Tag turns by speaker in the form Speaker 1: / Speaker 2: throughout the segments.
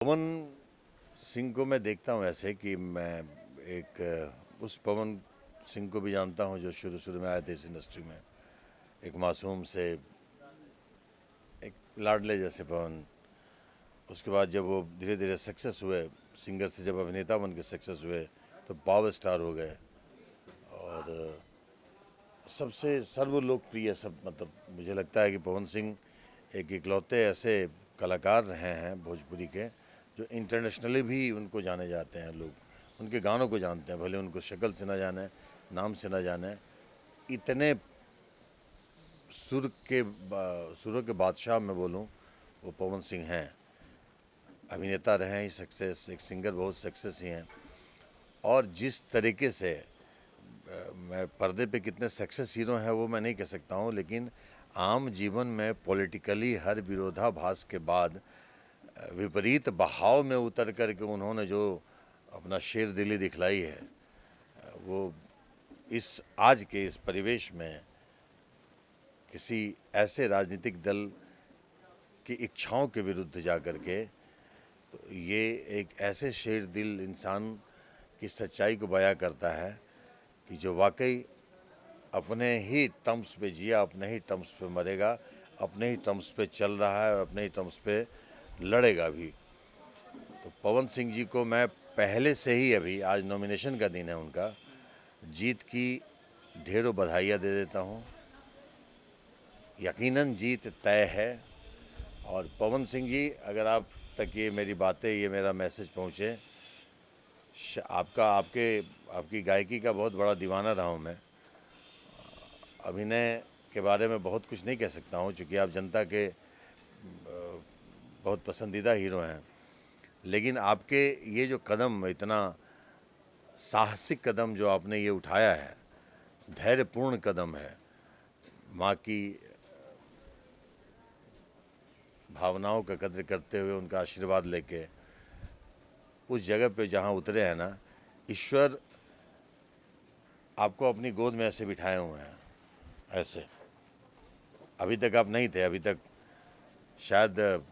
Speaker 1: पवन सिंह को मैं देखता हूँ ऐसे कि मैं उस पवन सिंह को भी जानता हूँ जो शुरू शुरू में आए थे इस इंडस्ट्री में, एक मासूम से एक लाडले जैसे पवन। उसके बाद जब वो धीरे धीरे सक्सेस हुए, सिंगर से जब अभिनेता बन के सक्सेस हुए तो पावर स्टार हो गए और सबसे सर्वलोकप्रिय सब, मतलब मुझे लगता है कि पवन सिंह एक इकलौते ऐसे कलाकार रहे हैं भोजपुरी के जो इंटरनेशनली भी उनको जाने जाते हैं। लोग उनके गानों को जानते हैं, भले उनको शक्ल से ना जाने, नाम से ना जाने। इतने सुरों के बादशाह मैं बोलूं वो पवन सिंह हैं। अभिनेता रहे ही सक्सेस, एक सिंगर बहुत सक्सेस ही हैं। और जिस तरीके से मैं पर्दे पे कितने सक्सेस हीरो हैं वो मैं नहीं कह सकता हूँ, लेकिन आम जीवन में पॉलिटिकली हर विरोधाभास के बाद विपरीत बहाव में उतर करके उन्होंने जो अपना शेर दिली दिखलाई है, वो इस आज के इस परिवेश में किसी ऐसे राजनीतिक दल की इच्छाओं के विरुद्ध जा कर के, तो ये एक ऐसे शेर दिल इंसान की सच्चाई को बयां करता है कि जो वाकई अपने ही टर्म्स पे जिया, अपने ही टर्म्स पे मरेगा, अपने ही टर्म्स पे चल रहा है और अपने ही टर्म्स पे लड़ेगा भी। तो पवन सिंह जी को मैं पहले से ही, अभी आज नॉमिनेशन का दिन है उनका, जीत की ढेरों बधाइयाँ दे देता हूँ। यकीनन जीत तय है। और पवन सिंह जी, अगर आप तक ये मेरी बातें, ये मेरा मैसेज पहुँचे, आपकी गायकी का बहुत बड़ा दीवाना रहा हूँ मैं। अभिनय के बारे में बहुत कुछ नहीं कह सकता हूँ क्योंकि आप जनता के बहुत पसंदीदा हीरो हैं, लेकिन आपके ये जो कदम, इतना साहसिक कदम जो आपने ये उठाया है, धैर्यपूर्ण कदम है, माँ की भावनाओं का कद्र करते हुए उनका आशीर्वाद लेके उस जगह पे जहाँ उतरे हैं ना, ईश्वर आपको अपनी गोद में ऐसे बिठाए हुए हैं। ऐसे अभी तक आप नहीं थे, अभी तक शायद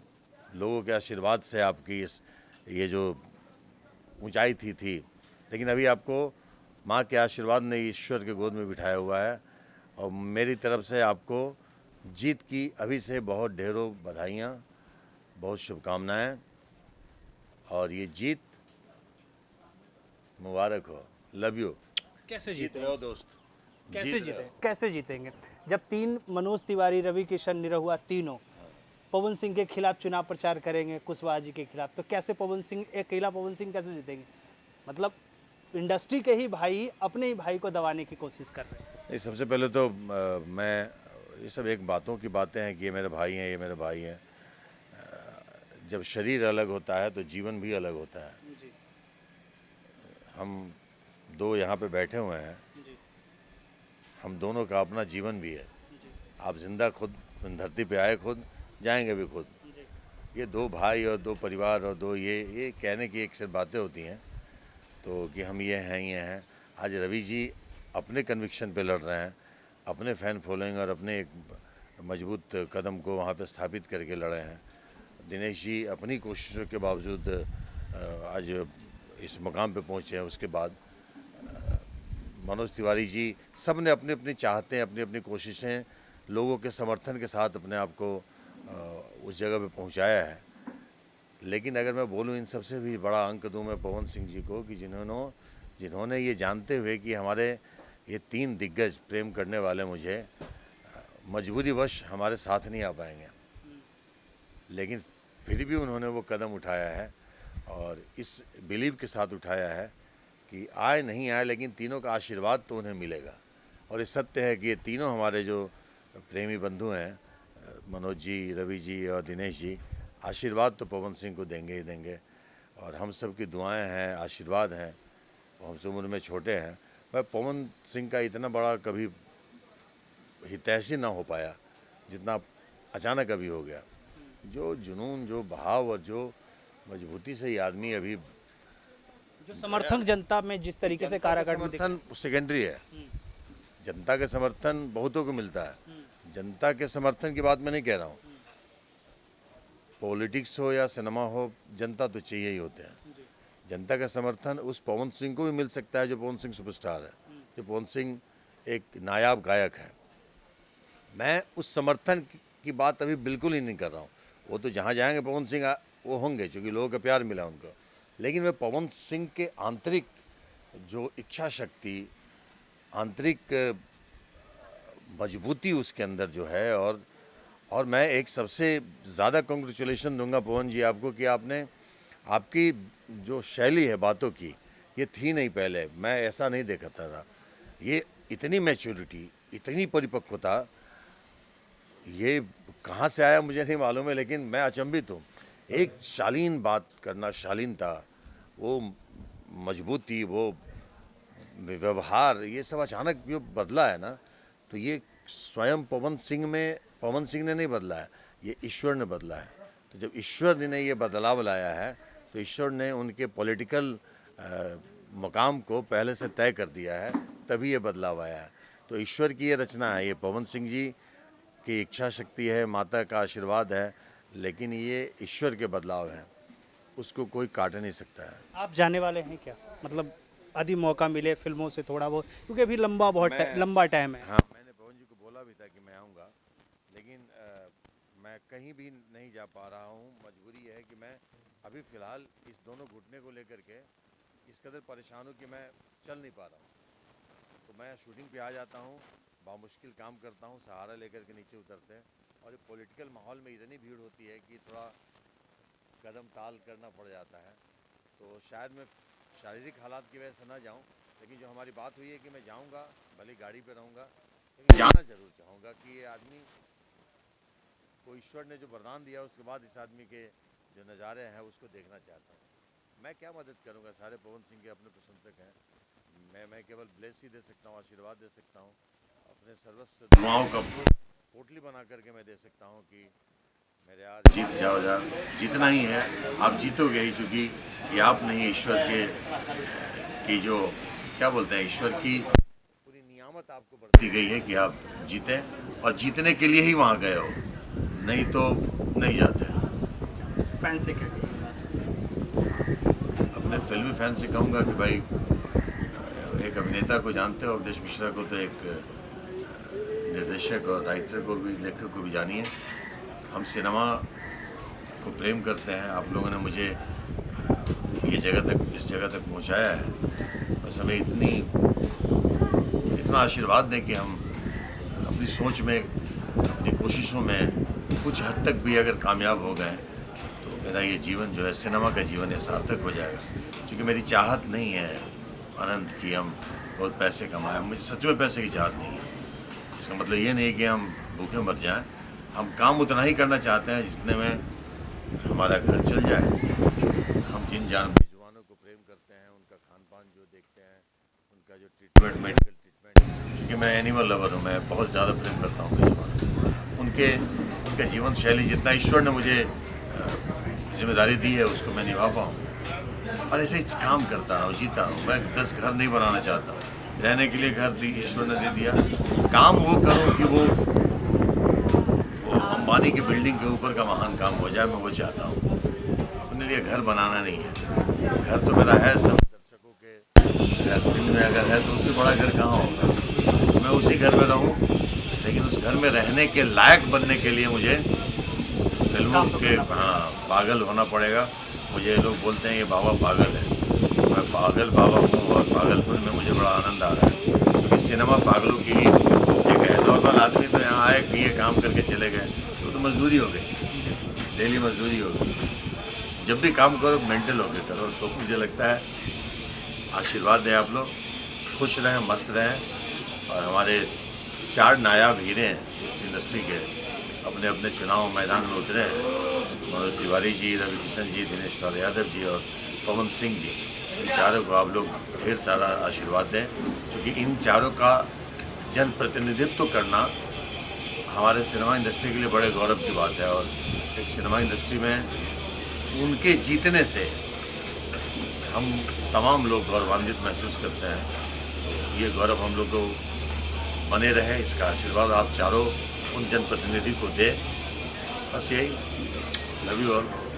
Speaker 1: लोगों के आशीर्वाद से आपकी ये जो ऊंचाई थी, लेकिन अभी आपको माँ के आशीर्वाद ने ईश्वर के गोद में बिठाया हुआ है। और मेरी तरफ से आपको जीत की अभी से बहुत ढेरों बधाइयाँ, बहुत शुभकामनाएं, और ये जीत मुबारक हो। Love you.
Speaker 2: कैसे
Speaker 1: जीत
Speaker 2: जीते?
Speaker 1: रहे हो दोस्त,
Speaker 2: कैसे
Speaker 1: जीत रहे
Speaker 2: जीते?
Speaker 1: हो।
Speaker 2: कैसे जीतेंगे जब तीन, मनोज तिवारी, रवि किशन, निरहुआ, तीनों पवन सिंह के खिलाफ चुनाव प्रचार करेंगे, कुशवाहा जी के खिलाफ, तो कैसे पवन सिंह, अकेला पवन सिंह कैसे जीतेंगे? मतलब इंडस्ट्री के ही भाई अपने ही भाई को दबाने की कोशिश कर रहे हैं।
Speaker 1: नहीं, सबसे पहले तो मैं, ये सब एक बातों की बातें हैं कि ये मेरे भाई हैं, ये मेरे भाई हैं। जब शरीर अलग होता है तो जीवन भी अलग होता है।
Speaker 2: जी
Speaker 1: हम दो यहाँ पे बैठे हुए हैं,
Speaker 2: जी
Speaker 1: हम दोनों का अपना जीवन भी है।
Speaker 2: जी
Speaker 1: आप जिंदा खुद धरती पे आए खुद, जाएंगे भी खुद।
Speaker 2: जी
Speaker 1: ये दो भाई और दो परिवार और दो ये कहने की एक सिर्फ बातें होती हैं, तो कि हम ये हैं। आज रवि जी अपने कन्विक्शन पे लड़ रहे हैं, अपने फ़ैन फॉलोइंग और अपने एक मजबूत कदम को वहाँ पे स्थापित करके लड़े हैं। दिनेश जी अपनी कोशिशों के बावजूद आज इस मुकाम पे पहुँचे हैं। उसके बाद मनोज तिवारी जी, सब ने अपनी अपनी चाहतें, अपनी अपनी कोशिशें लोगों के समर्थन के साथ अपने आप को उस जगह पे पहुंचाया है। लेकिन अगर मैं बोलूं, इन सबसे भी बड़ा अंक दूं मैं पवन सिंह जी को कि जिन्होंने ये जानते हुए कि हमारे ये तीन दिग्गज प्रेम करने वाले मुझे मजबूरीवश हमारे साथ नहीं आ पाएंगे, लेकिन फिर भी उन्होंने वो कदम उठाया है और इस बिलीव के साथ उठाया है कि आए नहीं आए लेकिन तीनों का आशीर्वाद तो उन्हें मिलेगा। और ये सत्य है कि ये तीनों हमारे जो प्रेमी बंधु हैं, मनोज जी, रवि जी और दिनेश जी, आशीर्वाद तो पवन सिंह को देंगे ही देंगे। और हम सब की दुआएं हैं, आशीर्वाद हैं। वो हमसे उम्र में छोटे हैं। मैं पवन सिंह का इतना बड़ा कभी हितैषी ना हो पाया जितना अचानक अभी हो गया। जो जुनून, जो भाव और जो मजबूती से ये आदमी अभी,
Speaker 2: जो समर्थन जनता में जिस तरीके से कारागार में
Speaker 1: समर्थन सेकेंडरी है। जनता का समर्थन बहुतों को मिलता है, जनता के समर्थन की बात मैं नहीं कह रहा हूँ। पॉलिटिक्स हो या सिनेमा हो, जनता तो चाहिए ही होते हैं। जनता का समर्थन उस पवन सिंह को भी मिल सकता है जो पवन सिंह सुपरस्टार है, जो पवन सिंह एक नायाब गायक है। मैं उस समर्थन की बात अभी बिल्कुल ही नहीं कर रहा हूँ। वो तो जहाँ जाएंगे पवन सिंह वो होंगे, क्योंकि लोगों का प्यार मिला उनको। लेकिन मैं पवन सिंह के आंतरिक जो इच्छा शक्ति, आंतरिक मजबूती उसके अंदर जो है, और मैं एक सबसे ज़्यादा कॉन्ग्रेचुलेशन दूंगा पवन जी आपको कि आपकी जो शैली है बातों की, ये थी नहीं पहले। मैं ऐसा नहीं देखा था। ये इतनी मैच्योरिटी, इतनी परिपक्वता, ये कहाँ से आया मुझे नहीं मालूम है, लेकिन मैं अचंभित हूँ। एक शालीन बात करना, शालीनता, वो मजबूती, वो व्यवहार, ये सब अचानक जो बदला है ना, तो ये स्वयं पवन सिंह ने नहीं बदला है, ये ईश्वर ने बदला है। तो जब ईश्वर ने ये बदलाव लाया है, तो ईश्वर ने उनके पॉलिटिकल मकाम को पहले से तय कर दिया है, तभी ये बदलाव आया है। तो ईश्वर की ये रचना है, ये पवन सिंह जी की इच्छा शक्ति है, माता का आशीर्वाद है, लेकिन ये ईश्वर के बदलाव हैं, उसको कोई काट नहीं सकता है।
Speaker 2: आप जाने वाले हैं क्या, मतलब यदि मौका मिले फिल्मों से थोड़ा बहुत, क्योंकि अभी लंबा टाइम है।
Speaker 1: हाँ, मैंने पवन जी को बोला भी था कि मैं आऊँगा, लेकिन मैं कहीं भी नहीं जा पा रहा हूँ। मजबूरी है कि मैं अभी फ़िलहाल इस दोनों घुटने को लेकर के इस कदर परेशान हूँ कि मैं चल नहीं पा रहा हूँ। तो मैं शूटिंग पे आ जाता हूँ, बामुश्किल काम करता हूँ, सहारा लेकर के नीचे उतरते हैं, और ये पॉलिटिकल माहौल में इतनी भीड़ होती है कि थोड़ा कदम ताल करना पड़ जाता है। तो शायद मैं शारीरिक हालात की वजह से ना जाऊं, लेकिन जो हमारी बात हुई है कि मैं जाऊंगा, भले गाड़ी पे रहूंगा, लेकिन जाना जरूर चाहूँगा कि ये आदमी को ईश्वर ने जो वरदान दिया, उसके बाद इस आदमी के जो नज़ारे हैं उसको देखना चाहता हूँ। मैं क्या मदद करूँगा, सारे पवन सिंह के अपने प्रशंसक हैं। मैं केवल ब्लेस ही दे सकता हूँ, आशीर्वाद दे सकता हूँ, अपने सर्वस्व दुआओं का पोटली बना करके मैं दे सकता हूँ कि मेरे यार जीत जाओ यार, जीतना ही है, आप जीतोगे ही, चूँकि ये आप नहीं, ईश्वर की जो क्या बोलते हैं, ईश्वर की पूरी नियामत आपको बढ़ती गई है कि आप जीतें, और जीतने के लिए ही वहाँ गए हो, नहीं तो नहीं जाते।
Speaker 2: फैन से क्या,
Speaker 1: अपने फिल्मी फैन से कहूँगा कि भाई, एक अभिनेता को जानते हो, अवधेश मिश्रा को, तो एक निर्देशक और राइटर को भी, लेखक को भी जानिए। हम सिनेमा को प्रेम करते हैं। आप लोगों ने मुझे इस जगह तक पहुंचाया है, बस हमें इतना आशीर्वाद दें कि हम अपनी सोच में, अपनी कोशिशों में कुछ हद तक भी अगर कामयाब हो गए, तो मेरा ये जीवन जो है, सिनेमा का जीवन, ये सार्थक हो जाएगा। क्योंकि मेरी चाहत नहीं है अनंत कि हम बहुत पैसे कमाएं, मुझे सच में पैसे की चाहत नहीं है। इसका मतलब ये नहीं कि हम भूखे मर जाएं, हम काम उतना ही करना चाहते हैं जितने में हमारा घर चल जाए। हम जिन बेजुबानों को प्रेम करते हैं, उनका खान पान जो देखते हैं, उनका जो ट्रीटमेंट, मेडिकल ट्रीटमेंट, क्योंकि मैं एनिमल लवर हूँ, मैं बहुत ज़्यादा प्रेम करता हूँ बेजुबानों को। उनका जीवन शैली, जितना ईश्वर ने मुझे जिम्मेदारी दी है, उसको मैं निभा पाऊँ, और ऐसे ही काम करता रहूँ, जीता रहूँ। मैं 10 घर नहीं बनाना चाहता हूँ, रहने के लिए घर ईश्वर ने दे दिया। काम वो करूँ कि वो अंबानी की बिल्डिंग के ऊपर का महान काम हो जाए, मैं वो चाहता हूँ। अपने लिए घर बनाना नहीं है, घर तो मेरा है, सब दर्शकों के दिल में अगर है तो उससे बड़ा घर कहाँ होगा। मैं उसी घर में रहूँ, लेकिन उस घर में रहने के लायक बनने के लिए मुझे फिल्मों के पागल होना पड़ेगा। मुझे लोग बोलते हैं ये बाबा पागल है, मैं पागल बाबा हूँ, और पागलपन में मुझे बड़ा आनंद आ रहा है, क्योंकि सिनेमा पागलों की ही एक है। नॉर्मल आदमी तो यहाँ आए, किए, काम करके चले गए, तो मजदूरी हो गई, डेली मजदूरी हो गई। जब भी काम करो मेंटल होके करो। तो मुझे लगता है आशीर्वाद दें आप लोग, खुश रहें, मस्त रहें, और हमारे 4 नायाब हीरे हैं इस इंडस्ट्री के, अपने अपने चुनाव मैदान में उतरे हैं। मनोज तिवारी जी, रवि किशन जी, दिनेश लाल यादव जी और पवन सिंह जी, इन चारों को आप लोग ढेर सारा आशीर्वाद दें, क्योंकि इन चारों का जनप्रतिनिधित्व करना हमारे सिनेमा इंडस्ट्री के लिए बड़े गौरव की बात है। और एक सिनेमा इंडस्ट्री में उनके जीतने से हम तमाम लोग गौरवान्वित महसूस करते हैं। ये गौरव हम लोग को बने रहे, इसका आशीर्वाद आप चारों उन जनप्रतिनिधि को दें। बस यही लव यू ऑल।